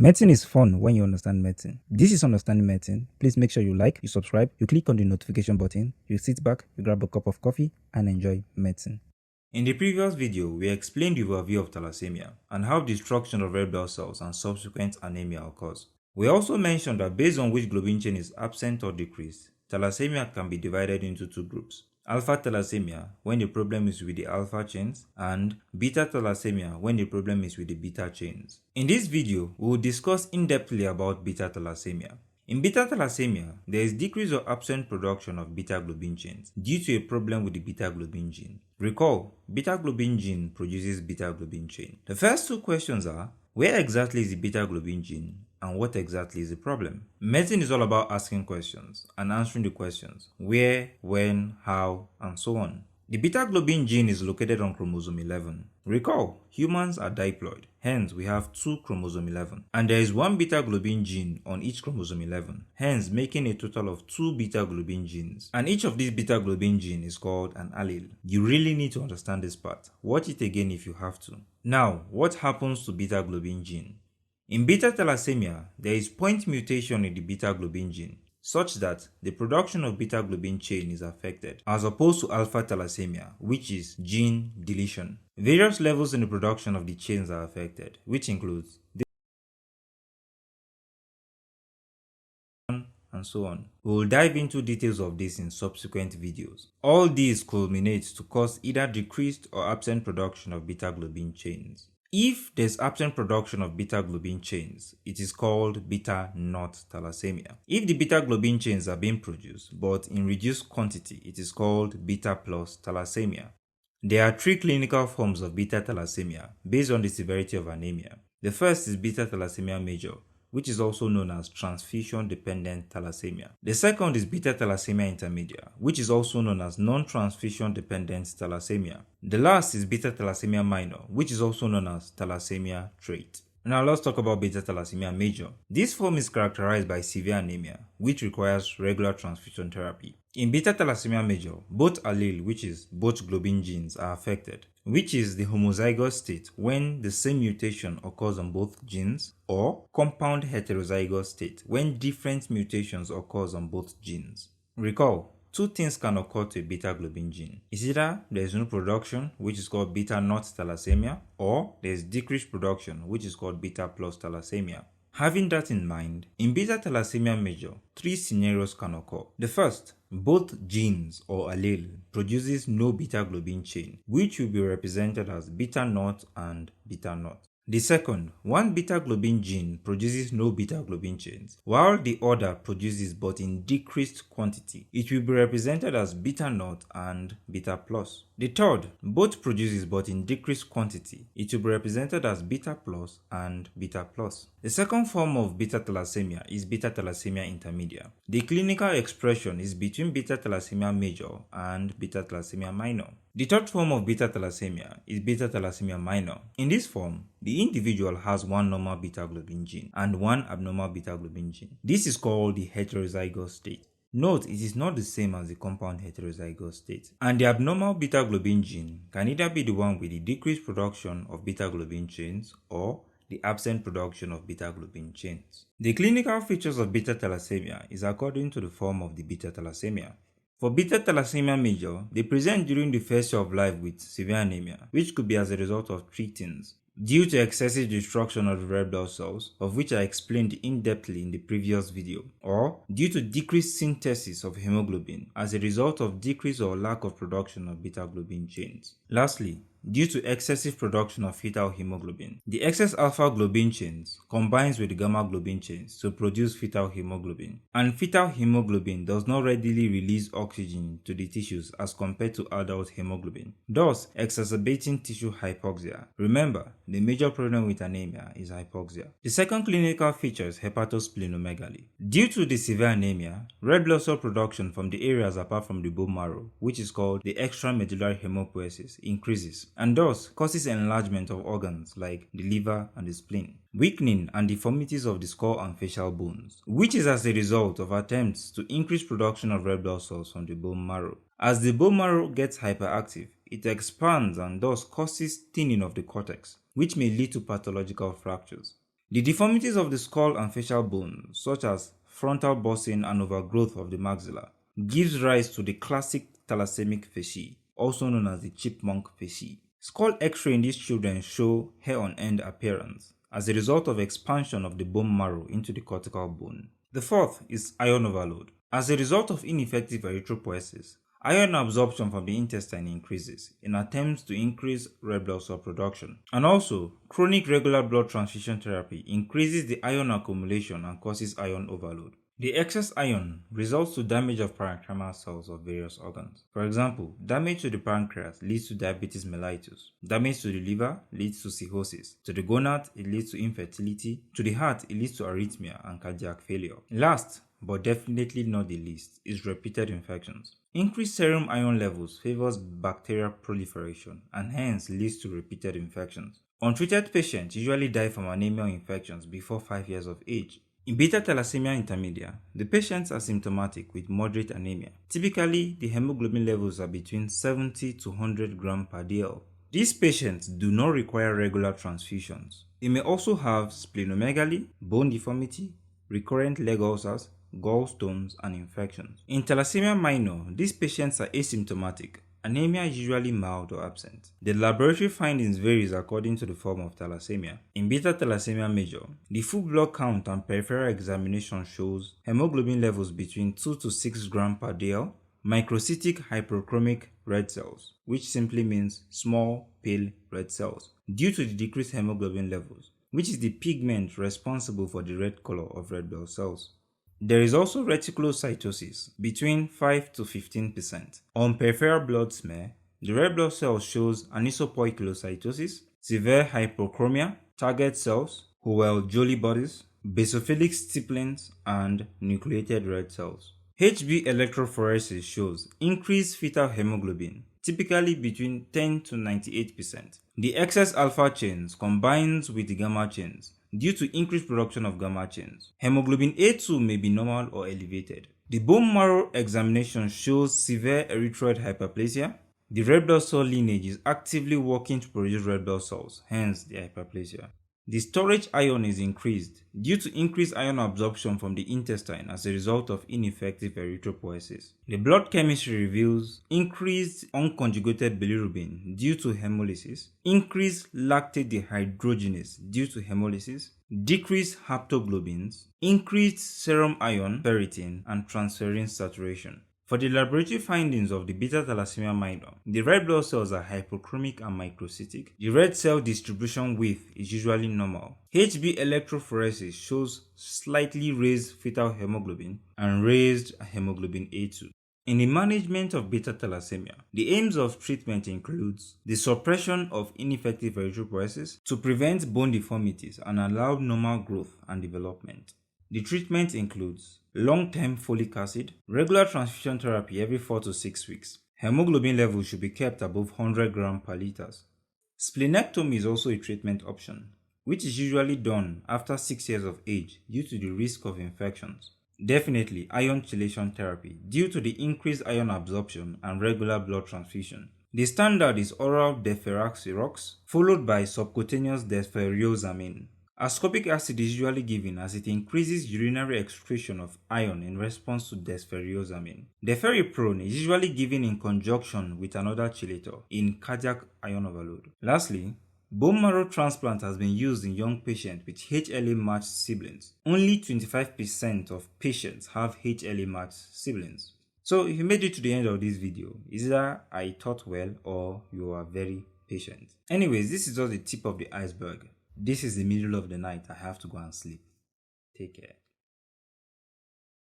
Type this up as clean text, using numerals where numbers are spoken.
Medicine is fun when you understand medicine. This is Understanding Medicine. Please make sure you like, you subscribe, you click on the notification button, you sit back, you grab a cup of coffee, and enjoy medicine. In the previous video, we explained the overview of thalassemia and how destruction of red blood cells and subsequent anemia occurs. We also mentioned that based on which globin chain is absent or decreased, thalassemia can be divided into two groups. Alpha thalassemia when the problem is with the alpha chains, and beta thalassemia when the problem is with the beta chains. In this video, we will discuss in-depthly about beta thalassemia. In beta thalassemia, there is decrease or absent production of beta globin chains due to a problem with the beta globin gene. Recall, beta globin gene produces beta globin chain. The first two questions are, where exactly is the beta globin gene and what exactly is the problem? Medicine is all about asking questions and answering the questions where, when, how, and so on. The beta globin gene is located on chromosome 11. Recall, humans are diploid, hence we have 2 chromosome 11, and there is 1 beta globin gene on each chromosome 11, hence making a total of 2 beta globin genes, and each of these beta globin gene is called an allele. You really need to understand this part. Watch it again if you have to. Now, what happens to beta globin gene? In beta thalassemia, there is point mutation in the beta globin gene, such that the production of beta globin chain is affected, as opposed to alpha thalassemia, which is gene deletion. Various levels in the production of the chains are affected, which includes and so on. We will dive into details of this in subsequent videos. All these culminate to cause either decreased or absent production of beta globin chains. If there's absent production of beta globin chains, it is called beta not thalassemia. If the beta globin chains are being produced but in reduced quantity, it is called beta plus thalassemia. There are 3 clinical forms of beta thalassemia based on the severity of anemia. The first is beta thalassemia major, which is also known as transfusion-dependent thalassemia. The second is beta thalassemia intermedia, which is also known as non-transfusion dependent thalassemia. The last is beta thalassemia minor, which is also known as thalassemia trait. Now let's talk about beta thalassemia major. This form is characterized by severe anemia, which requires regular transfusion therapy. In beta thalassemia major, both allele, which is both globin genes, are affected, which is the homozygous state when the same mutation occurs on both genes, or compound heterozygous state when different mutations occurs on both genes. Recall, 2 things can occur to a beta globin gene. It's either there is no production, which is called beta not thalassemia, or there is decreased production, which is called beta plus thalassemia. Having that in mind, in beta thalassemia major, 3 scenarios can occur. The first, both genes or allele produces no beta globin chain, which will be represented as beta naught and beta naught. The second, one beta globin gene produces no beta globin chains, while the other produces but in decreased quantity. It will be represented as beta naught and beta plus. The third, both produces but in decreased quantity. It will be represented as beta plus and beta plus. The second form of beta thalassemia is beta thalassemia intermedia. The clinical expression is between beta thalassemia major and beta thalassemia minor. The third form of beta thalassemia is beta thalassemia minor. In this form, the individual has 1 normal beta globin gene and 1 abnormal beta globin gene. This is called the heterozygous state. Note, it is not the same as the compound heterozygous state. And the abnormal beta globin gene can either be the one with the decreased production of beta globin chains or the absent production of beta globin chains. The clinical features of beta thalassemia is according to the form of the beta thalassemia. For beta thalassemia major, they present during the first year of life with severe anemia, which could be as a result of 3 things. Due to excessive destruction of the red blood cells, of which I explained in-depthly in the previous video, or due to decreased synthesis of hemoglobin as a result of decrease or lack of production of beta globin chains. Lastly, due to excessive production of fetal hemoglobin. The excess alpha globin chains combines with the gamma globin chains to produce fetal hemoglobin, and fetal hemoglobin does not readily release oxygen to the tissues as compared to adult hemoglobin, thus exacerbating tissue hypoxia. Remember, the major problem with anemia is hypoxia. The second clinical feature is hepatosplenomegaly. Due to the severe anemia, red blood cell production from the areas apart from the bone marrow, which is called the extramedullary hemopoiesis, increases, and thus causes enlargement of organs like the liver and the spleen, weakening and deformities of the skull and facial bones, which is as a result of attempts to increase production of red blood cells from the bone marrow. As the bone marrow gets hyperactive, it expands and thus causes thinning of the cortex, which may lead to pathological fractures. The deformities of the skull and facial bones, such as frontal bossing and overgrowth of the maxilla, gives rise to the classic thalassemic facie, also known as the chipmunk facie. Skull X-ray in these children show hair-on-end appearance as a result of expansion of the bone marrow into the cortical bone. The fourth is iron overload. As a result of ineffective erythropoiesis, iron absorption from the intestine increases in attempts to increase red blood cell production. And also, chronic regular blood transfusion therapy increases the iron accumulation and causes iron overload. The excess iron results to damage of parenchymal cells of various organs. For example, damage to the pancreas leads to diabetes mellitus. Damage to the liver leads to cirrhosis. To the gonad, it leads to infertility. To the heart, it leads to arrhythmia and cardiac failure. Last, but definitely not the least, is repeated infections. Increased serum iron levels favors bacterial proliferation and hence leads to repeated infections. Untreated patients usually die from anemia or infections before 5 years of age. In beta thalassemia intermedia, the patients are symptomatic with moderate anemia. Typically, the hemoglobin levels are between 70 to 100 grams per dl. These patients do not require regular transfusions. They may also have splenomegaly, bone deformity, recurrent leg ulcers, gallstones, and infections. In thalassemia minor, these patients are asymptomatic. Anemia is usually mild or absent. The laboratory findings varies according to the form of thalassemia. In beta thalassemia major, the full blood count and peripheral examination shows hemoglobin levels between 2 to 6 grams per dl, microcytic hyperchromic red cells, which simply means small, pale red cells, due to the decreased hemoglobin levels, which is the pigment responsible for the red color of red blood cells. There is also reticulocytosis between 5 to 15%. On peripheral blood smear, the red blood cell shows anisopoikilocytosis, severe hypochromia, target cells, Howell-Jolly bodies, basophilic stipplings, and nucleated red cells. HB electrophoresis shows increased fetal hemoglobin, typically between 10 to 98%. The excess alpha chains combines with the gamma chains due to increased production of gamma chains. Hemoglobin A2 may be normal or elevated. The bone marrow examination shows severe erythroid hyperplasia. The red blood cell lineage is actively working to produce red blood cells, hence the hyperplasia. The storage iron is increased due to increased iron absorption from the intestine as a result of ineffective erythropoiesis. The blood chemistry reveals increased unconjugated bilirubin due to hemolysis, increased lactate dehydrogenase due to hemolysis, decreased haptoglobins, increased serum iron, ferritin, and transferrin saturation. For the laboratory findings of the beta thalassemia minor, the red blood cells are hypochromic and microcytic. The red cell distribution width is usually normal. HB electrophoresis shows slightly raised fetal hemoglobin and raised hemoglobin A2. In the management of beta thalassemia, the aims of treatment includes the suppression of ineffective erythropoiesis to prevent bone deformities and allow normal growth and development. The treatment includes long-term folic acid, regular transfusion therapy every 4 to 6 weeks. Hemoglobin levels should be kept above 100 grams per liter. Splenectomy is also a treatment option, which is usually done after 6 years of age due to the risk of infections. Definitely iron chelation therapy due to the increased iron absorption and regular blood transfusion. The standard is oral deferoxyrox followed by subcutaneous desferrioxamine. Ascorbic acid is usually given as it increases urinary excretion of iron in response to desferrioxamine. Deferiprone is usually given in conjunction with another chelator in cardiac iron overload. Lastly, bone marrow transplant has been used in young patients with HLA-matched siblings. Only 25% of patients have HLA-matched siblings. So if you made it to the end of this video, either I taught well or you are very patient. Anyways, this is just the tip of the iceberg. This is the middle of the night. I have to go and sleep. Take care.